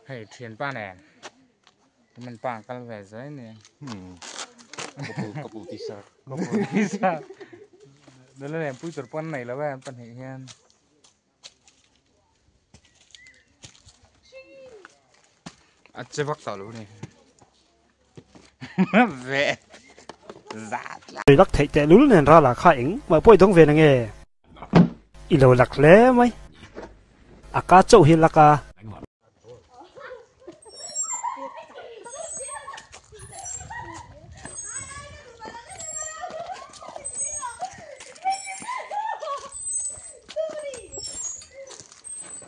hay thiền pa nè mình pang căn về dưới nè Couple t-shirt. bisa đó là em pui tur pon này là em pan hệ hen chơi bắt tàu luôn này về dạ Rồi lắc thầy chạy lún lên ra là khai ảnh mà bôi đông về nè nghe ít lâu lắc lé mấy à cá châu hiền lắc à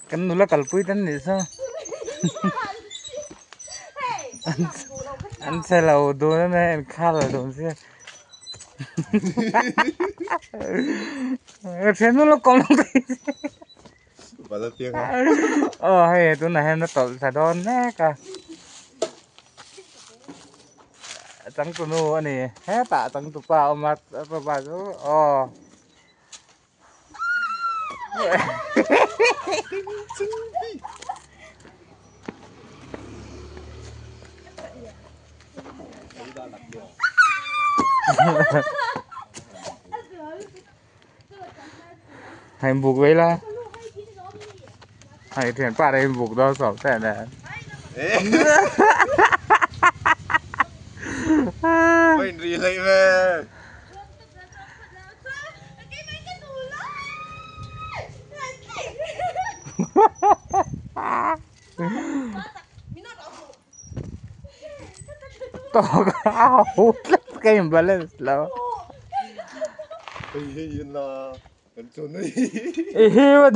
kan nula kalpui tan ni sao anh sẽ lâu đồ nữa này anh khá là đồ xe thế nó còn không thấy Và rất tiếc hả? hay tôi này nó tol sa don nè cả trắng tụi nó anh này hết tạ trắng tụi bao mà bà số hay buộc vậy là hay thiền pa đây buộc đó sổ thế này Mình đi lấy về. to cao cái gì mà lên là Yên là cần trốn đi. mà